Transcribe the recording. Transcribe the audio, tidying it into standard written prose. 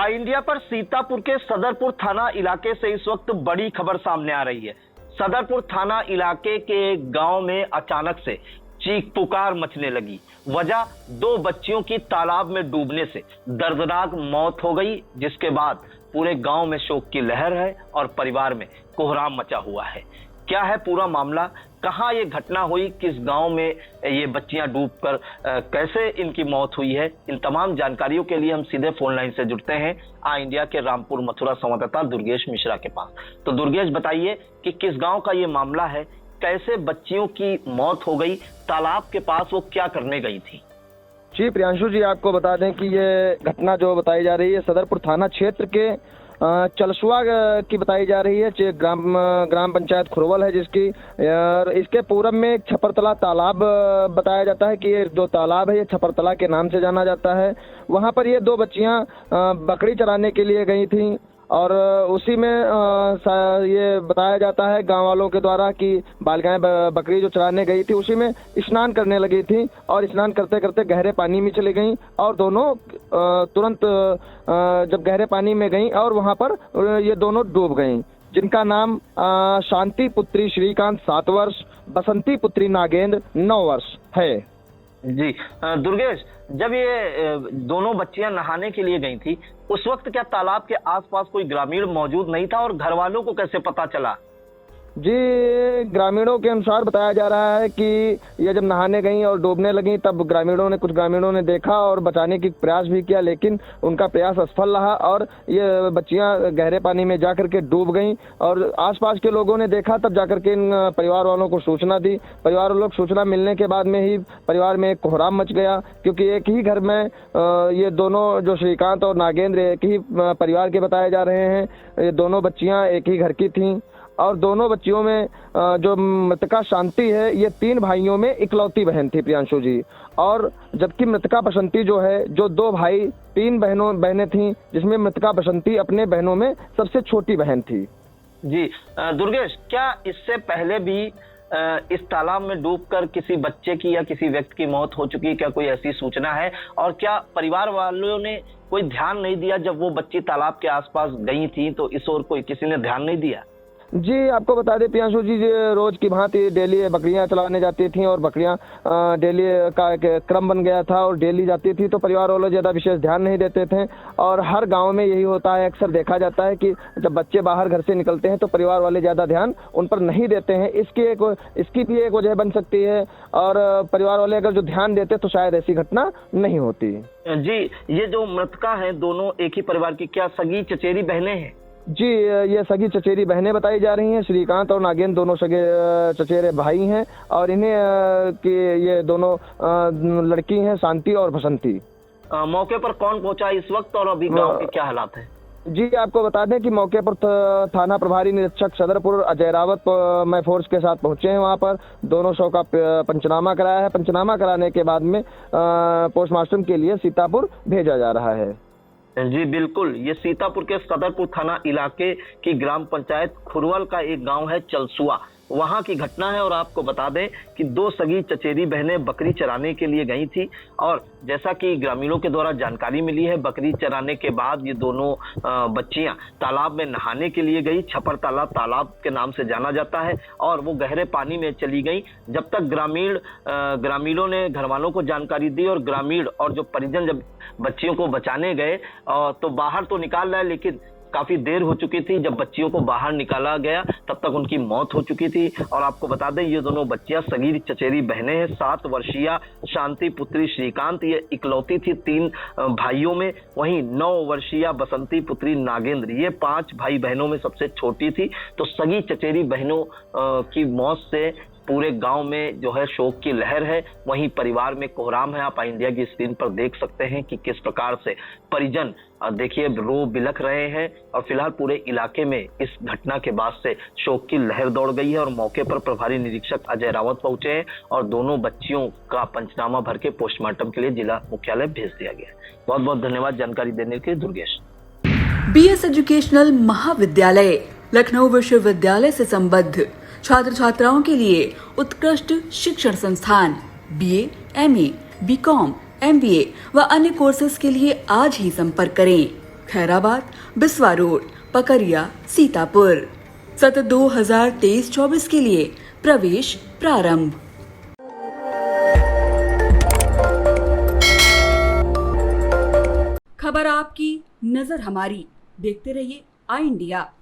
India पर सीतापुर के सदरपुर थाना इलाके से इस वक्त बड़ी खबर सामने आ रही है। सदरपुर थाना इलाके के गांव में अचानक से चीख पुकार मचने लगी। वजह 2 बच्चियों की तालाब में डूबने से दर्दनाक मौत हो गई, जिसके बाद पूरे गांव में शोक की लहर है और परिवार में कोहराम मचा हुआ है। क्या है पूरा मामला, कहां ये घटना हुई, किस गांव में ये बच्चियां डूबकर कैसे इनकी मौत हुई है, इन तमाम जानकारियों के लिए हम सीधे फोन लाइन से जुड़ते हैं इंडिया के रामपुर मथुरा संवाददाता दुर्गेश मिश्रा के पास। तो दुर्गेश, बताइए कि किस गांव का ये मामला है, कैसे बच्चियों की मौत हो गई, तालाब के पास वो क्या करने गई थी? जी प्रियांशु जी, आपको बता दें कि ये घटना जो बताई जा रही है सदरपुर थाना क्षेत्र के चलसुआ की बताई जा रही है। ग्राम पंचायत खुरवल है जिसकी, और इसके पूरब में एक छपरतला तालाब बताया जाता है कि ये जो तालाब है ये छपरतला के नाम से जाना जाता है। वहाँ पर ये 2 बच्चियाँ बकरी चराने के लिए गई थीं और उसी में ये बताया जाता है गांव वालों के द्वारा कि बालिकाएं बकरी जो चराने गई थी उसी में स्नान करने लगी थी और स्नान करते करते गहरे पानी में चली गईं और दोनों तुरंत जब गहरे पानी में गईं और वहां पर ये दोनों डूब गईं, जिनका नाम शांति पुत्री श्रीकांत 7 वर्ष, बसंती पुत्री नागेंद्र 9 वर्ष है। जी दुर्गेश, जब ये दोनों बच्चियां नहाने के लिए गई थी उस वक्त क्या तालाब के आसपास कोई ग्रामीण मौजूद नहीं था और घर वालों को कैसे पता चला? जी, ग्रामीणों के अनुसार बताया जा रहा है कि ये जब नहाने गई और डूबने लगी तब कुछ ग्रामीणों ने देखा और बचाने की प्रयास भी किया, लेकिन उनका प्रयास असफल रहा और ये बच्चियां गहरे पानी में जाकर के डूब गईं और आसपास के लोगों ने देखा, तब जाकर के इन परिवार वालों को सूचना दी। परिवार वालों को सूचना मिलने के बाद में ही परिवार में एक कोहराम मच गया, क्योंकि एक ही घर में ये दोनों जो श्रीकांत और नागेंद्र एक ही परिवार के बताए जा रहे हैं। ये दोनों बच्चियां एक ही घर की थीं और दोनों बच्चियों में जो मृतका शांति है ये 3 भाइयों में इकलौती बहन थी प्रियांशु जी, और जबकि मृतका बसंती जो है, जो 2 भाई 3 बहनें थीं, जिसमें मृतका बसंती अपने बहनों में सबसे छोटी बहन थी। जी दुर्गेश, क्या इससे पहले भी इस तालाब में डूबकर किसी बच्चे की या किसी व्यक्ति की मौत हो चुकी है? क्या कोई ऐसी सूचना है? और क्या परिवार वालों ने कोई ध्यान नहीं दिया जब वो बच्ची तालाब के आसपास गई थी, तो इस ओर कोई किसी ने ध्यान नहीं दिया? जी, आपको बता दें प्रियांशु जी, रोज की भांति डेली बकरियां चलाने जाती थी और बकरियां डेली का एक क्रम बन गया था और डेली जाती थी, तो परिवार वालों ज्यादा विशेष ध्यान नहीं देते थे। और हर गांव में यही होता है, अक्सर देखा जाता है कि जब बच्चे बाहर घर से निकलते हैं तो परिवार वाले ज्यादा ध्यान उन पर नहीं देते हैं। इसकी भी एक वजह बन सकती है, और परिवार वाले अगर जो ध्यान देते तो शायद ऐसी घटना नहीं होती। जी, ये जो मृतका है दोनों एक ही परिवार की, क्या सगी चचेरी बहनें हैं? जी, ये सगी चचेरी बहनें बताई जा रही हैं। श्रीकांत और नागेंद्र दोनों सगे चचेरे भाई हैं और इन्हें कि ये दोनों लड़की हैं, शांति और बसंती। मौके पर कौन पहुंचा इस वक्त और अभी गांव के क्या हालात हैं? जी, आपको बता दें कि मौके पर थाना प्रभारी निरीक्षक सदरपुर अजय रावत मैं फोर्स के साथ पहुंचे हैं। वहां पर दोनों शव का पंचनामा कराया है। पंचनामा कराने के बाद में पोस्टमार्टम के लिए सीतापुर भेजा जा रहा है। जी बिल्कुल, ये सीतापुर के सदरपुर थाना इलाके की ग्राम पंचायत खुरवल का एक गांव है चलसुआ, वहां की घटना है। और आपको बता दें कि 2 सगी चचेरी बहनें बकरी चराने के लिए गई थी और जैसा कि ग्रामीणों के द्वारा जानकारी मिली है, बकरी चराने के बाद ये दोनों बच्चियां तालाब में नहाने के लिए गई। छपरतला तालाब के नाम से जाना जाता है और वो गहरे पानी में चली गई। जब तक ग्रामीणों ने घर वालों को जानकारी दी और ग्रामीण और जो परिजन जब बच्चियों को बचाने गए तो बाहर तो निकाल लाए, लेकिन काफी देर हो चुकी थी। जब बच्चियों को बाहर निकाला गया तब तक उनकी मौत हो चुकी थी। और आपको बता दें ये दोनों बच्चियां सगी चचेरी बहनें हैं। 7 वर्षीय शांति पुत्री श्रीकांत ये इकलौती थी 3 भाइयों में, वहीं 9 वर्षीय बसंती पुत्री नागेंद्र ये 5 भाई बहनों में सबसे छोटी थी। तो सगी चचेरी बहनों की मौत से पूरे गांव में जो है शोक की लहर है, वहीं परिवार में कोहराम है। आप इंडिया की स्क्रीन पर देख सकते हैं कि किस प्रकार से परिजन देखिए रो बिलख रहे हैं। और फिलहाल पूरे इलाके में इस घटना के बाद से शोक की लहर दौड़ गई है और मौके पर प्रभारी निरीक्षक अजय रावत पहुंचे हैं और दोनों बच्चियों का पंचनामा भर के पोस्टमार्टम के लिए जिला मुख्यालय भेज दिया गया है। बहुत बहुत धन्यवाद जानकारी देने के लिए दुर्गेश। BS एजुकेशनल महाविद्यालय लखनऊ विश्वविद्यालय से संबद्ध छात्र छात्राओं के लिए उत्कृष्ट शिक्षण संस्थान BA, MA, BCom, MBA व अन्य कोर्सेज के लिए आज ही संपर्क करें। खैराबाद, बिस्वा रोड, पकरिया, सीतापुर। सत्र 2023-24 के लिए प्रवेश प्रारंभ। खबर आपकी, नजर हमारी। देखते रहिए आई इंडिया।